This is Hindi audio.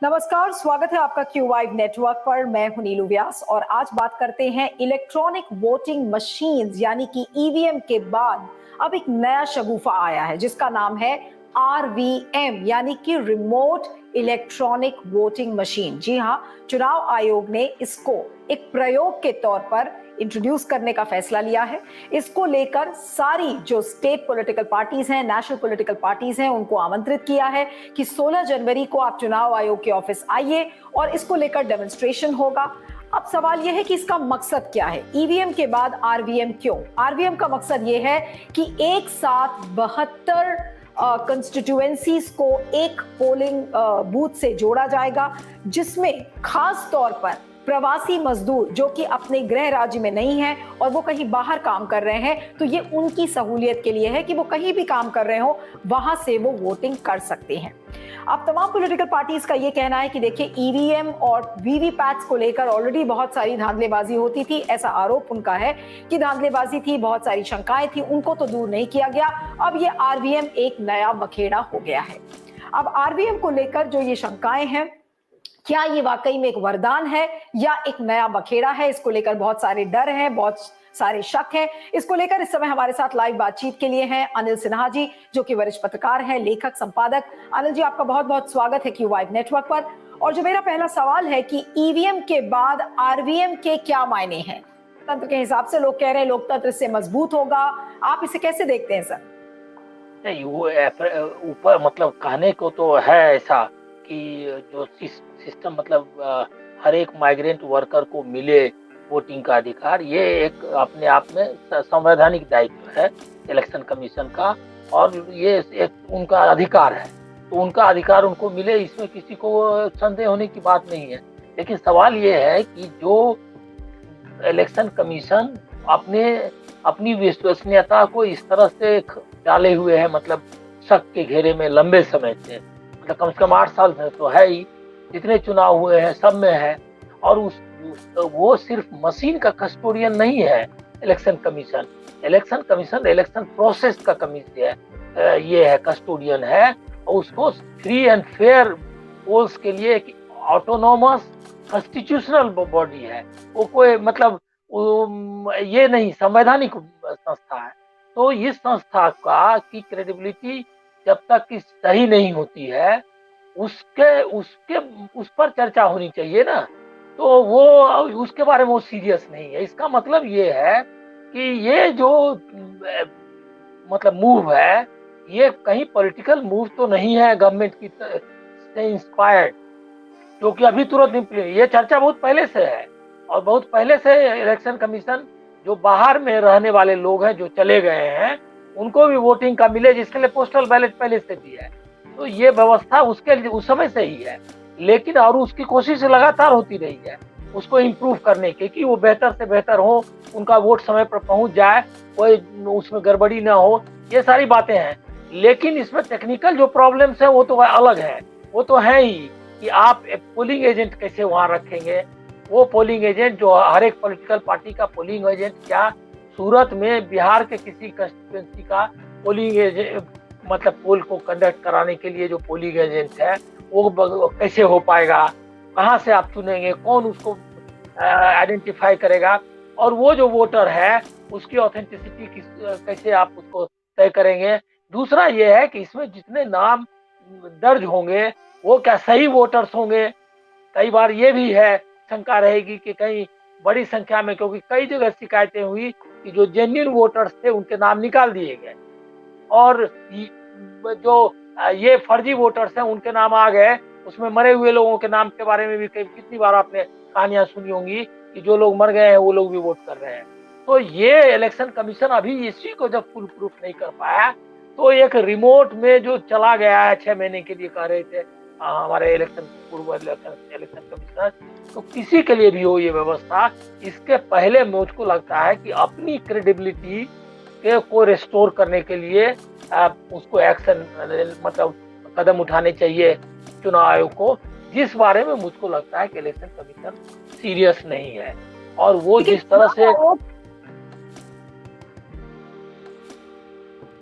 नमस्कार, स्वागत है आपका क्यू वाइव नेटवर्क पर। मैं हूं नीलू व्यास और आज बात करते हैं इलेक्ट्रॉनिक वोटिंग मशीन्स यानी कि ईवीएम के बाद अब एक नया शगुफा आया है जिसका नाम है आरवीएम यानी कि रिमोट इलेक्ट्रॉनिक वोटिंग मशीन। जी हाँ, चुनाव आयोग ने इसको एक प्रयोग के तौर पर इंट्रोड्यूस करने का फैसला लिया है। इसको लेकर सारी जो स्टेट पॉलिटिकल पार्टीज हैं, नेशनल पॉलिटिकल पार्टीज हैं, उनको आमंत्रित किया है कि 16 जनवरी को आप चुनाव आयोग के ऑफिस आइए और इसको लेकर डेमोन्स्ट्रेशन होगा। अब सवाल यह है कि इसका मकसद क्या है? ईवीएम के बाद आरवीएम क्यों? आरवीएम का मकसद यह है कि एक साथ 72 कंस्टिट्यूएंसीज को एक पोलिंग बूथ से जोड़ा जाएगा, जिसमें खास तौर पर प्रवासी मजदूर जो कि अपने गृह राज्य में नहीं है और वो कहीं बाहर काम कर रहे हैं, तो ये उनकी सहूलियत के लिए है कि वो कहीं भी काम कर रहे हो वहां से वो वोटिंग कर सकते हैं। अब तमाम पॉलिटिकल पार्टीज का ये कहना है कि देखिए, ईवीएम और वीवीपैट्स को लेकर ऑलरेडी बहुत सारी धांधलेबाजी होती थी। ऐसा आरोप उनका है कि धांधलेबाजी थी, बहुत सारी शंकाएं थी, उनको तो दूर नहीं किया गया। अब ये आरवीएम एक नया बखेड़ा हो गया है। अब आरवीएम को लेकर जो ये शंकाएं हैं, क्या ये वाकई में एक वरदान है या एक नया बखेड़ा है? इसको लेकर बहुत सारे डर हैं, बहुत सारे शक हैं। इसको लेकर इस समय हमारे साथ लाइव बातचीत के लिए हैं अनिल सिन्हा जी, जो कि वरिष्ठ पत्रकार हैं, लेखक, संपादक। अनिल जी, आपका बहुत बहुत स्वागत है क्यू वाइव नेटवर्क पर। और जो मेरा पहला सवाल है कि ईवीएम के बाद आरवीएम के क्या मायने हैं? तंत्र के हिसाब से लोग कह रहे हैं लोकतंत्र इससे मजबूत होगा, आप इसे कैसे देखते हैं सर? नहीं, वो ऊपर मतलब कहने को तो है ऐसा कि जो सिस्टम मतलब हर एक माइग्रेंट वर्कर को मिले वोटिंग का अधिकार, ये एक अपने आप में संवैधानिक दायित्व है इलेक्शन कमीशन का, और ये एक उनका अधिकार है। तो उनका अधिकार उनको मिले, इसमें किसी को संदेह होने की बात नहीं है। लेकिन सवाल ये है कि जो इलेक्शन कमीशन अपनी विश्वसनीयता को इस तरह से डाले हुए है, मतलब शक के घेरे में लंबे समय से, मतलब कम से कम 8 साल से तो है ही, जितने चुनाव हुए हैं सब में है। और वो सिर्फ मशीन का कस्टोडियन नहीं है इलेक्शन कमीशन। इलेक्शन प्रोसेस का कमीशन ये है, कस्टोडियन है। और उसको फ्री एंड फेयर पोल्स के लिए एक ऑटोनोमस कॉन्स्टिट्यूशनल बॉडी है। वो कोई मतलब ये नहीं, संवैधानिक संस्था है। तो इस संस्था का की क्रेडिबिलिटी जब तक कि सही नहीं होती है, उस पर चर्चा होनी चाहिए ना। तो वो उसके बारे में वो सीरियस नहीं है। इसका मतलब ये है कि ये जो मतलब मूव है, ये कहीं पॉलिटिकल मूव तो नहीं है गवर्नमेंट की से इंस्पायर्ड, क्योंकि अभी तुरंत ये चर्चा बहुत पहले से है। और बहुत पहले से इलेक्शन कमीशन जो बाहर में रहने वाले लोग हैं, जो चले गए हैं, उनको भी वोटिंग का मिले, जिसके लिए पोस्टल बैलेट पहले से भी है। तो ये व्यवस्था उस समय से ही है। लेकिन और उसकी कोशिश लगातार होती रही है उसको इम्प्रूव करने की, कि वो बेहतर से बेहतर हो, उनका वोट समय पर पहुंच जाए, कोई उसमें गड़बड़ी ना हो। ये सारी बातें हैं। लेकिन इसमें टेक्निकल जो प्रॉब्लम्स है वो तो अलग है। वो तो है ही कि आप एक पोलिंग एजेंट कैसे वहां रखेंगे। वो पोलिंग एजेंट जो हर एक पॉलिटिकल पार्टी का पोलिंग एजेंट, क्या सूरत में बिहार के किसी कंस्टिट्यूएंसी का पोलिंग एजेंट मतलब पोल को कंडक्ट कराने के लिए जो पोलिंग एजेंट है, वो कैसे हो पाएगा? कहाँ से आप चुनेंगे? कौन उसको आइडेंटिफाई करेगा? और वो जो वोटर है उसकी ऑथेंटिसिटी कैसे आप उसको तय करेंगे? दूसरा ये है कि इसमें जितने नाम दर्ज होंगे वो क्या सही वोटर्स होंगे? कई बार ये भी है, शंका रहेगी कि कहीं बड़ी संख्या में, क्योंकि कई जगह शिकायतें हुई कि जो जेन्युइन वोटर्स थे उनके नाम निकाल दिए गए, और जो ये फर्जी वोटर्स हैं उनके नाम आ गए। उसमें मरे हुए लोगों के नाम के बारे में भी कितनी बार आपने कहानियां सुनी होंगी कि जो लोग मर गए हैं वो लोग भी वोट कर रहे हैं। तो ये इलेक्शन कमीशन अभी इसी को जब फुल प्रूफ नहीं कर पाया, तो एक रिमोट में जो चला गया है 6 महीने के लिए, कह रहे थे हमारे पूर्व इलेक्शन कमिश्नर, तो किसी के लिए भी हो ये व्यवस्था, इसके पहले मुझको लगता है कि अपनी क्रेडिबिलिटी को रिस्टोर करने के लिए उसको एक्शन मतलब कदम उठाने चाहिए चुनाव आयोग को, जिस बारे में मुझको लगता है कि इलेक्शन कमीशन सीरियस नहीं है। और वो जिस तरह से